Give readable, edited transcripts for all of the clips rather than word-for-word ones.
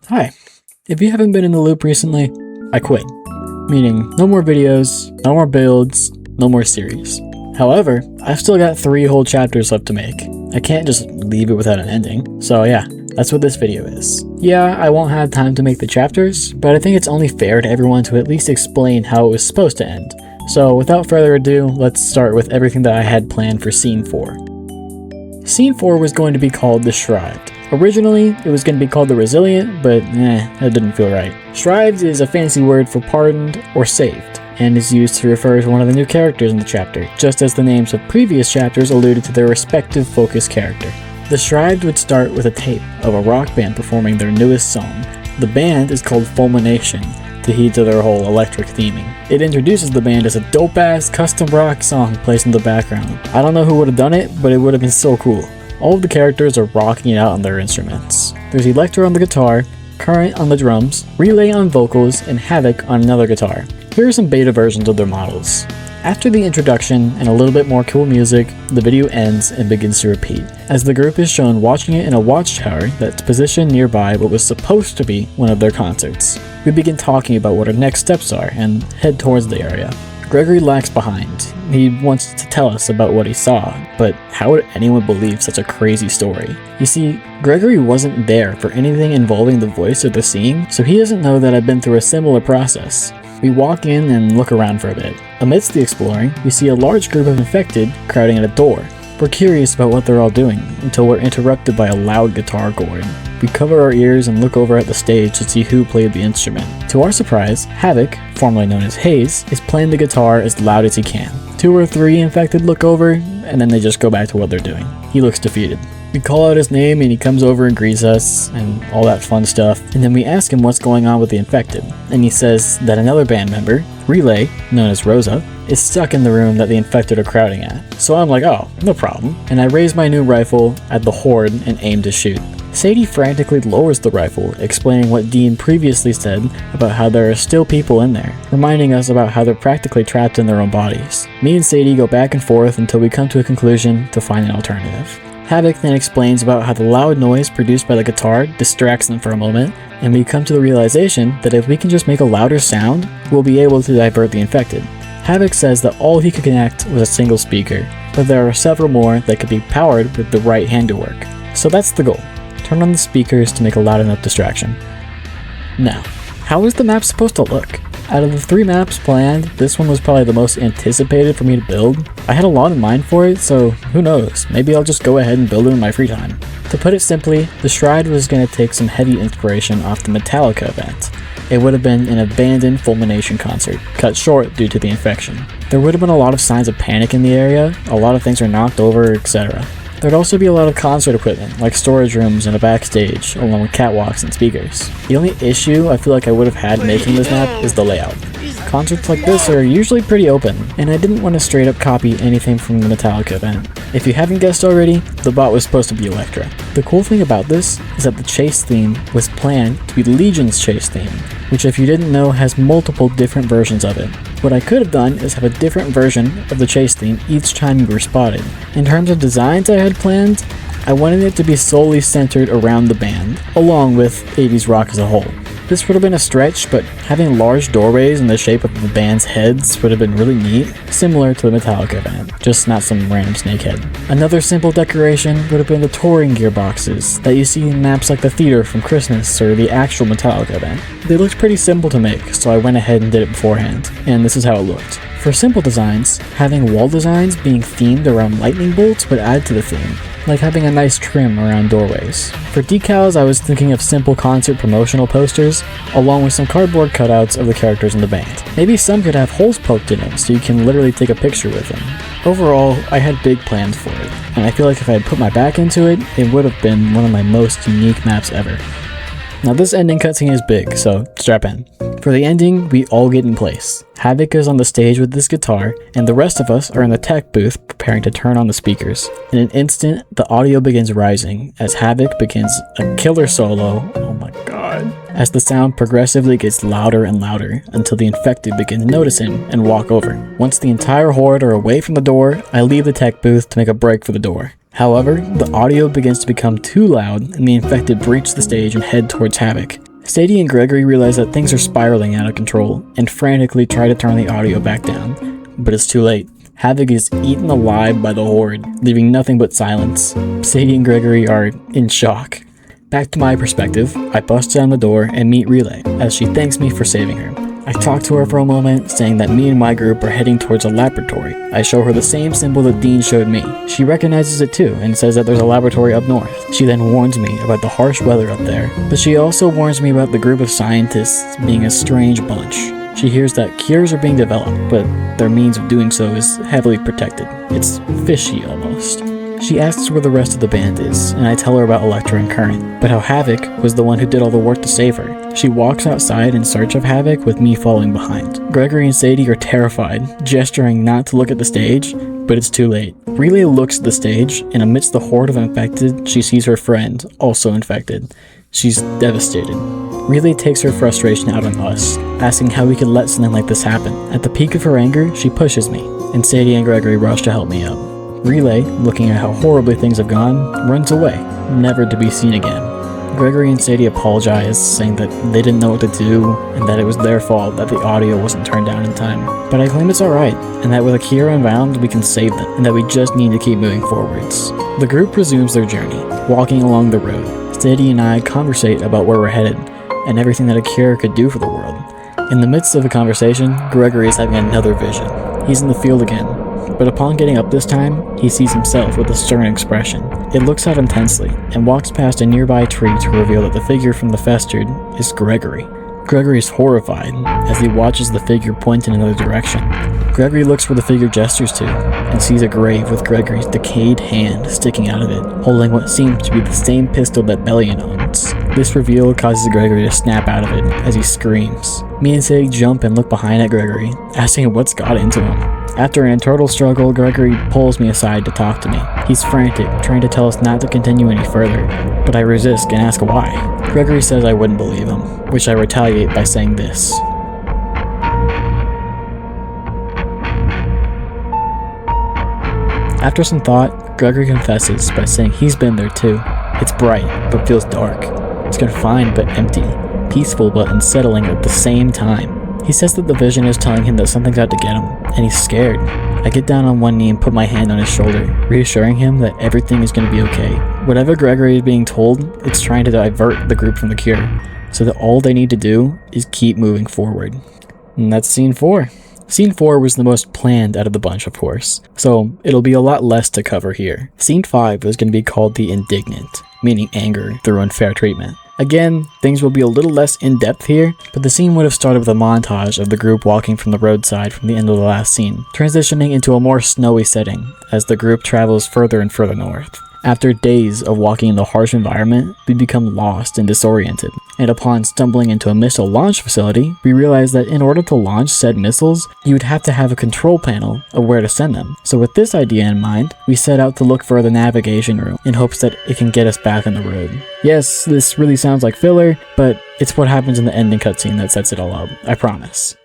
Hi. If you haven't been in the loop recently, I quit. Meaning, no more videos, no more builds, no more series. However, I've still got 3 whole chapters left to make. I can't just leave it without an ending. So yeah, that's what this video is. Yeah, I won't have time to make the chapters, but I think it's only fair to everyone to at least explain how it was supposed to end. So without further ado, let's start with everything that I had planned for Scene 4. Scene 4 was going to be called The Shrived. Originally, it was going to be called The Resilient, but that didn't feel right. Shrived is a fancy word for pardoned or saved, and is used to refer to one of the new characters in the chapter, just as the names of previous chapters alluded to their respective focus character. The Shrived would start with a tape of a rock band performing their newest song. The band is called Fulmination, to heed to their whole electric theming. It introduces the band as a dope-ass custom rock song placed in the background. I don't know who would have done it, but it would have been so cool. All of the characters are rocking it out on their instruments. There's Electro on the guitar, Current on the drums, Relay on vocals, and Havoc on another guitar. Here are some beta versions of their models. After the introduction and a little bit more cool music, the video ends and begins to repeat, as the group is shown watching it in a watchtower that's positioned nearby what was supposed to be one of their concerts. We begin talking about what our next steps are and head towards the area. Gregory lags behind. He wants to tell us about what he saw, but how would anyone believe such a crazy story? You see, Gregory wasn't there for anything involving the voice or the seeing, so he doesn't know that I've been through a similar process. We walk in and look around for a bit. Amidst the exploring, we see a large group of infected crowding at a door. We're curious about what they're all doing, until we're interrupted by a loud guitar chord. We cover our ears and look over at the stage to see who played the instrument. To our surprise, Havoc, formerly known as Hayes, is playing the guitar as loud as he can. 2 or 3 infected look over, and then they just go back to what they're doing. He looks defeated. We call out his name and he comes over and greets us, and all that fun stuff, and then we ask him what's going on with the infected, and he says that another band member, Relay, known as Rosa, is stuck in the room that the infected are crowding at. So I'm like, oh, no problem, and I raise my new rifle at the horde and aim to shoot. Sadie frantically lowers the rifle, explaining what Dean previously said about how there are still people in there, reminding us about how they're practically trapped in their own bodies. Me and Sadie go back and forth until we come to a conclusion to find an alternative. Havoc then explains about how the loud noise produced by the guitar distracts them for a moment, and we come to the realization that if we can just make a louder sound, we'll be able to divert the infected. Havoc says that all he could connect was a single speaker, but there are several more that could be powered with the right handiwork. So that's the goal. Turn on the speakers to make a loud enough distraction. Now, how is the map supposed to look? Out of the 3 maps planned, this one was probably the most anticipated for me to build. I had a lot in mind for it, so who knows, maybe I'll just go ahead and build it in my free time. To put it simply, the Shrived was going to take some heavy inspiration off the Metallica event. It would have been an abandoned Fulmination concert, cut short due to the infection. There would have been a lot of signs of panic in the area, a lot of things are knocked over, etc. There'd also be a lot of concert equipment, like storage rooms and a backstage, along with catwalks and speakers. The only issue I feel like I would have had making this map is the layout. Concerts like this are usually pretty open, and I didn't want to straight up copy anything from the Metallica event. If you haven't guessed already, the bot was supposed to be Elektra. The cool thing about this is that the chase theme was planned to be Legion's chase theme, which if you didn't know has multiple different versions of it. What I could have done is have a different version of the chase theme each time you were spotted. In terms of designs I had planned, I wanted it to be solely centered around the band, along with 80s rock as a whole. This would have been a stretch, but having large doorways in the shape of the band's heads would have been really neat, similar to the Metallica event, just not some random snake head. Another simple decoration would have been the touring gearboxes that you see in maps like the theater from Christmas or the actual Metallica event. They looked pretty simple to make, so I went ahead and did it beforehand, and this is how it looked. For simple designs, having wall designs being themed around lightning bolts would add to the theme, like having a nice trim around doorways. For decals, I was thinking of simple concert promotional posters, along with some cardboard cutouts of the characters in the band. Maybe some could have holes poked in it, so you can literally take a picture with them. Overall, I had big plans for it, and I feel like if I had put my back into it, it would have been one of my most unique maps ever. Now this ending cutscene is big, so strap in. For the ending, we all get in place. Havoc is on the stage with his guitar, and the rest of us are in the tech booth preparing to turn on the speakers. In an instant, the audio begins rising as Havoc begins a killer solo. Oh my god. As the sound progressively gets louder and louder until the infected begin to notice him and walk over. Once the entire horde are away from the door, I leave the tech booth to make a break for the door. However, the audio begins to become too loud and the infected breach the stage and head towards Havoc. Sadie and Gregory realize that things are spiraling out of control and frantically try to turn the audio back down, but it's too late. Havoc is eaten alive by the horde, leaving nothing but silence. Sadie and Gregory are in shock. Back to my perspective, I bust down the door and meet Relay, as she thanks me for saving her. I talk to her for a moment, saying that me and my group are heading towards a laboratory. I show her the same symbol that Dean showed me. She recognizes it too, and says that there's a laboratory up north. She then warns me about the harsh weather up there, but she also warns me about the group of scientists being a strange bunch. She hears that cures are being developed, but their means of doing so is heavily protected. It's fishy almost. She asks where the rest of the band is, and I tell her about Electra and Current, but how Havoc was the one who did all the work to save her. She walks outside in search of Havoc, with me following behind. Gregory and Sadie are terrified, gesturing not to look at the stage, but it's too late. Relay looks at the stage, and amidst the horde of infected, she sees her friend, also infected. She's devastated. Relay takes her frustration out on us, asking how we could let something like this happen. At the peak of her anger, she pushes me, and Sadie and Gregory rush to help me up. Relay, looking at how horribly things have gone, runs away, never to be seen again. Gregory and Sadie apologize, saying that they didn't know what to do, and that it was their fault that the audio wasn't turned down in time. But I claim it's alright, and that with Akira around, we can save them, and that we just need to keep moving forwards. The group resumes their journey, walking along the road. Sadie and I conversate about where we're headed, and everything that Akira could do for the world. In the midst of the conversation, Gregory is having another vision. He's in the field again, but upon getting up this time, he sees himself with a stern expression. It looks out intensely, and walks past a nearby tree to reveal that the figure from the festered is Gregory. Gregory is horrified as he watches the figure point in another direction. Gregory looks where the figure gestures to, and sees a grave with Gregory's decayed hand sticking out of it, holding what seems to be the same pistol that Bellion owns. This reveal causes Gregory to snap out of it as he screams. Me and Sadie jump and look behind at Gregory, asking him what's got into him. After an internal struggle, Gregory pulls me aside to talk to me. He's frantic, trying to tell us not to continue any further, but I resist and ask why. Gregory says I wouldn't believe him, which I retaliate by saying this. After some thought, Gregory confesses by saying he's been there too. It's bright, but feels dark. It's confined but empty, peaceful but unsettling at the same time. He says that the vision is telling him that something's out to get him, and he's scared. I get down on one knee and put my hand on his shoulder, reassuring him that everything is going to be okay. Whatever Gregory is being told, it's trying to divert the group from the cure, so that all they need to do is keep moving forward. And that's scene 4. Scene 4 was the most planned out of the bunch, of course, so it'll be a lot less to cover here. Scene 5 was going to be called the Indignant, meaning anger through unfair treatment. Again, things will be a little less in-depth here, but the scene would have started with a montage of the group walking from the roadside from the end of the last scene, transitioning into a more snowy setting as the group travels further and further north. After days of walking in the harsh environment, we become lost and disoriented, and upon stumbling into a missile launch facility, we realize that in order to launch said missiles, you would have to have a control panel of where to send them. So with this idea in mind, we set out to look for the navigation room in hopes that it can get us back on the road. Yes, this really sounds like filler, but it's what happens in the ending cutscene that sets it all up, I promise.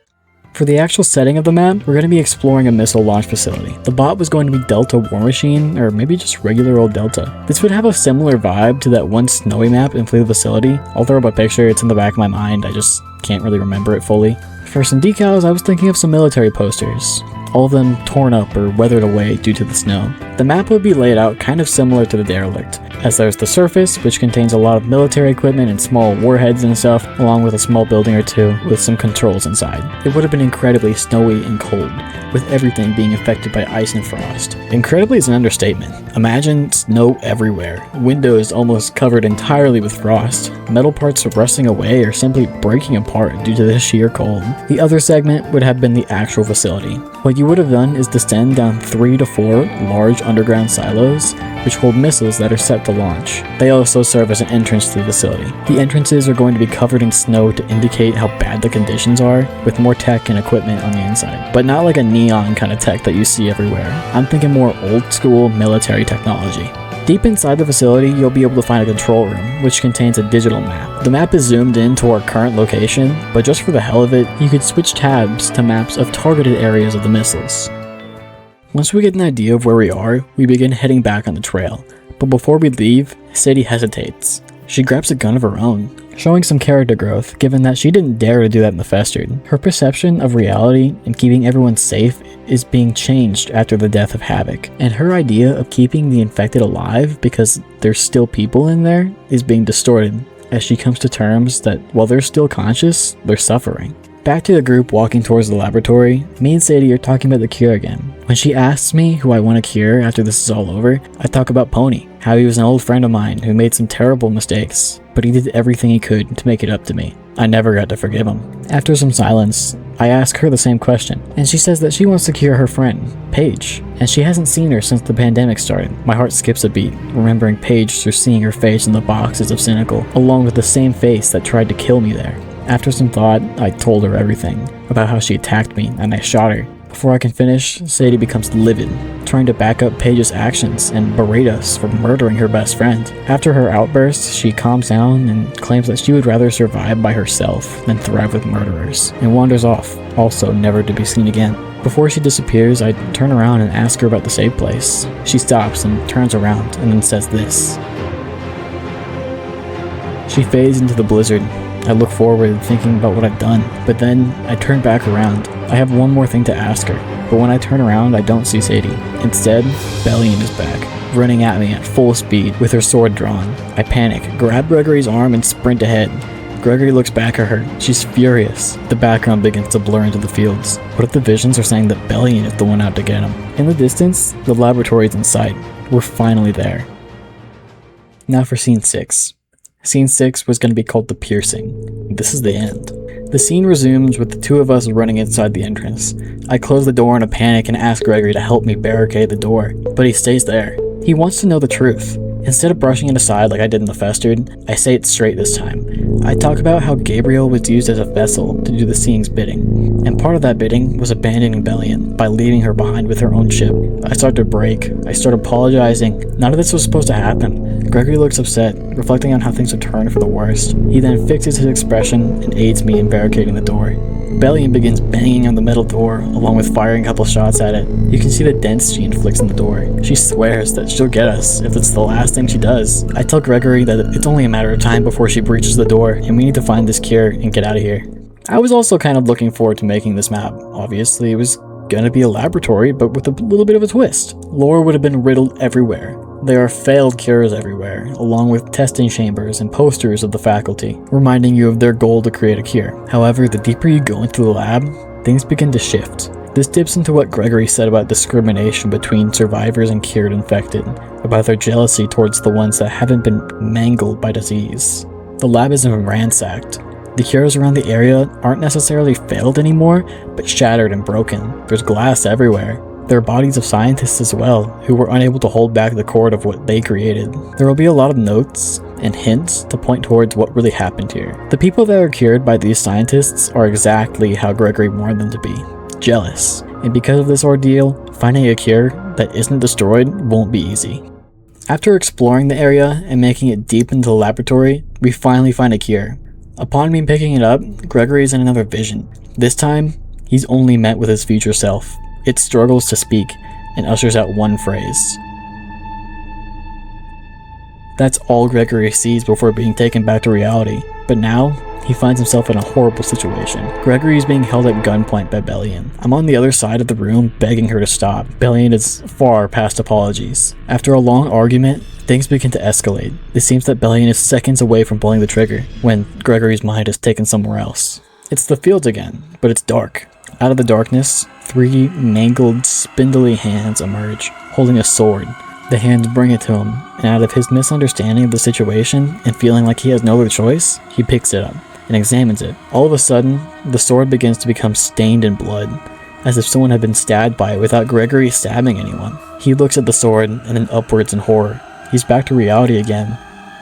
For the actual setting of the map, we're going to be exploring a missile launch facility. The bot was going to be Delta War Machine, or maybe just regular old Delta. This would have a similar vibe to that one snowy map in Flee the Facility. I'll throw up a picture, it's in the back of my mind, I just can't really remember it fully. For some decals, I was thinking of some military posters. All of them torn up or weathered away due to the snow. The map would be laid out kind of similar to the Derelict, as there's the surface, which contains a lot of military equipment and small warheads and stuff, along with a small building or two with some controls inside. It would have been incredibly snowy and cold, with everything being affected by ice and frost. Incredibly is an understatement. Imagine snow everywhere, windows almost covered entirely with frost, metal parts rusting away or simply breaking apart due to the sheer cold. The other segment would have been the actual facility. What you would have done is descend down 3 to 4 large underground silos, which hold missiles that are set to launch. They also serve as an entrance to the facility. The entrances are going to be covered in snow to indicate how bad the conditions are, with more tech and equipment on the inside. But not like a neon kind of tech that you see everywhere. I'm thinking more old school military technology. Deep inside the facility, you'll be able to find a control room, which contains a digital map. The map is zoomed in to our current location, but just for the hell of it, you could switch tabs to maps of targeted areas of the missiles. Once we get an idea of where we are, we begin heading back on the trail. But before we leave, Sadie hesitates. She grabs a gun of her own, showing some character growth given that she didn't dare to do that in the Festered. Her perception of reality and keeping everyone safe is being changed after the death of Havoc, and her idea of keeping the infected alive because there's still people in there is being distorted as she comes to terms that while they're still conscious, they're suffering. Back to the group walking towards the laboratory, me and Sadie are talking about the cure again. When she asks me who I want to cure after this is all over, I talk about Pony, how he was an old friend of mine who made some terrible mistakes, but he did everything he could to make it up to me. I never got to forgive him. After some silence, I ask her the same question, and she says that she wants to cure her friend, Paige, and she hasn't seen her since the pandemic started. My heart skips a beat, remembering Paige through seeing her face in the boxes of Cynical, along with the same face that tried to kill me there. After some thought, I told her everything, about how she attacked me and I shot her. Before I can finish, Sadie becomes livid, trying to back up Paige's actions and berate us for murdering her best friend. After her outburst, she calms down and claims that she would rather survive by herself than thrive with murderers, and wanders off, also never to be seen again. Before she disappears, I turn around and ask her about the safe place. She stops and turns around and then says this. She fades into the blizzard. I look forward thinking about what I've done, but then I turn back around. I have one more thing to ask her, but when I turn around I don't see Sadie. Instead, Bellion is back, running at me at full speed with her sword drawn. I panic, grab Gregory's arm and sprint ahead. Gregory looks back at her. She's furious. The background begins to blur into the fields. What if the visions are saying that Bellion is the one out to get him? In the distance, the laboratory is in sight. We're finally there. Now for scene 6. Scene 6 was going to be called The Piercing. This is the end. The scene resumes with the two of us running inside the entrance. I close the door in a panic and ask Gregory to help me barricade the door, but he stays there. He wants to know the truth. Instead of brushing it aside like I did in the Festered, I say it straight this time. I talk about how Gabriel was used as a vessel to do the Seeing's bidding, and part of that bidding was abandoning Bellion by leaving her behind with her own ship. I start to break. I start apologizing. None of this was supposed to happen. Gregory looks upset, reflecting on how things have turned for the worst. He then fixes his expression and aids me in barricading the door. Bellion begins banging on the metal door, along with firing a couple shots at it. You can see the dents she inflicts in the door. She swears that she'll get us if it's the last thing she does. I tell Gregory that it's only a matter of time before she breaches the door, and we need to find this cure and get out of here. I was also kind of looking forward to making this map. Obviously, it was gonna be a laboratory, but with a little bit of a twist. Lore would have been riddled everywhere. There are failed cures everywhere, along with testing chambers and posters of the faculty, reminding you of their goal to create a cure. However, the deeper you go into the lab, things begin to shift. This dips into what Gregory said about discrimination between survivors and cured infected, about their jealousy towards the ones that haven't been mangled by disease. The lab isn't ransacked. The cures around the area aren't necessarily failed anymore, but shattered and broken. There's glass everywhere. There are bodies of scientists as well, who were unable to hold back the cord of what they created. There will be a lot of notes and hints to point towards what really happened here. The people that are cured by these scientists are exactly how Gregory warned them to be. Jealous. And because of this ordeal, finding a cure that isn't destroyed won't be easy. After exploring the area and making it deep into the laboratory, we finally find a cure. Upon me picking it up, Gregory is in another vision. This time, he's only met with his future self. It struggles to speak and ushers out one phrase. That's all Gregory sees before being taken back to reality. But now, he finds himself in a horrible situation. Gregory is being held at gunpoint by Bellion. I'm on the other side of the room begging her to stop. Bellion is far past apologies. After a long argument, things begin to escalate. It seems that Bellion is seconds away from pulling the trigger when Gregory's mind is taken somewhere else. It's the fields again, but it's dark. Out of the darkness, 3 mangled, spindly hands emerge, holding a sword. The hands bring it to him, and out of his misunderstanding of the situation and feeling like he has no other choice, he picks it up and examines it. All of a sudden, the sword begins to become stained in blood, as if someone had been stabbed by it without Gregory stabbing anyone. He looks at the sword and then upwards in horror. He's back to reality again.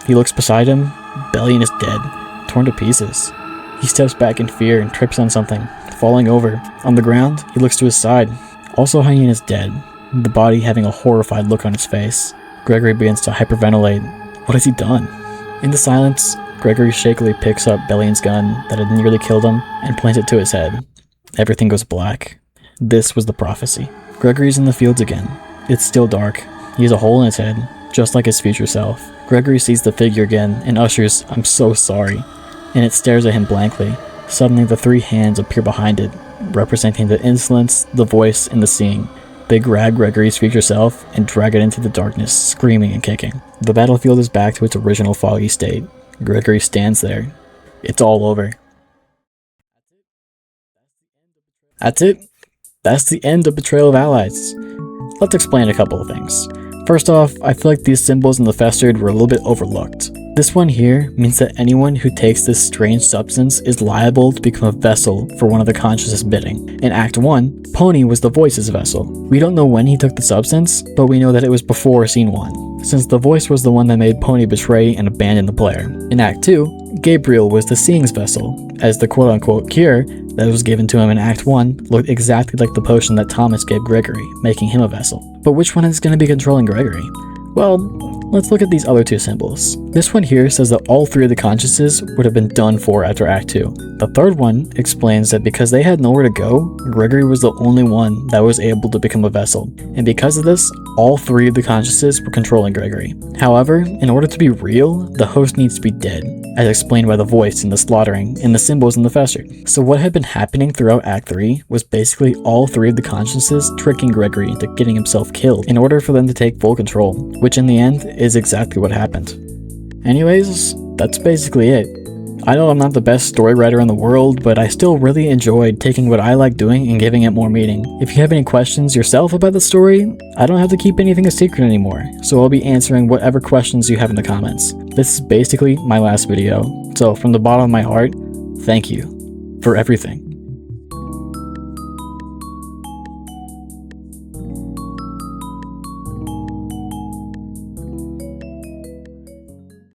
He looks beside him. Bellion is dead, torn to pieces. He steps back in fear and trips on something, falling over. On the ground, he looks to his side. Also hanging is dead, the body having a horrified look on its face. Gregory begins to hyperventilate. What has he done? In the silence, Gregory shakily picks up Bellion's gun that had nearly killed him and points it to his head. Everything goes black. This was the prophecy. Gregory's in the fields again. It's still dark. He has a hole in his head, just like his future self. Gregory sees the figure again and ushers, "I'm so sorry." and it stares at him blankly. Suddenly the three hands appear behind it, representing the insolence, the voice, and the seeing. They grab Gregory's future self and drag it into the darkness, screaming and kicking. The battlefield is back to its original foggy state. Gregory stands there. It's all over. That's it. That's the end of Betrayal of Allies. Let's explain a couple of things. First off, I feel like these symbols in the Festered were a little bit overlooked. This one here means that anyone who takes this strange substance is liable to become a vessel for one of the consciousness bidding. In Act 1, Pony was the Voice's vessel. We don't know when he took the substance, but we know that it was before Scene 1, since the Voice was the one that made Pony betray and abandon the player. In Act 2, Gabriel was the Seeing's vessel, as the quote-unquote cure that was given to him in Act 1 looked exactly like the potion that Thomas gave Gregory, making him a vessel. But which one is going to be controlling Gregory? Well, let's look at these other two symbols. This one here says that all three of the consciences would have been done for after Act 2. The third one explains that because they had nowhere to go, Gregory was the only one that was able to become a vessel. And because of this, all three of the consciences were controlling Gregory. However, in order to be real, the host needs to be dead, as explained by the voice in the slaughtering and the symbols in the Festered. So what had been happening throughout Act 3 was basically all three of the consciences tricking Gregory into getting himself killed in order for them to take full control, which in the end is exactly what happened. Anyways, that's basically it. I know I'm not the best story writer in the world, but I still really enjoyed taking what I like doing and giving it more meaning. If you have any questions yourself about the story, I don't have to keep anything a secret anymore, so I'll be answering whatever questions you have in the comments. This is basically my last video, so from the bottom of my heart, thank you for everything.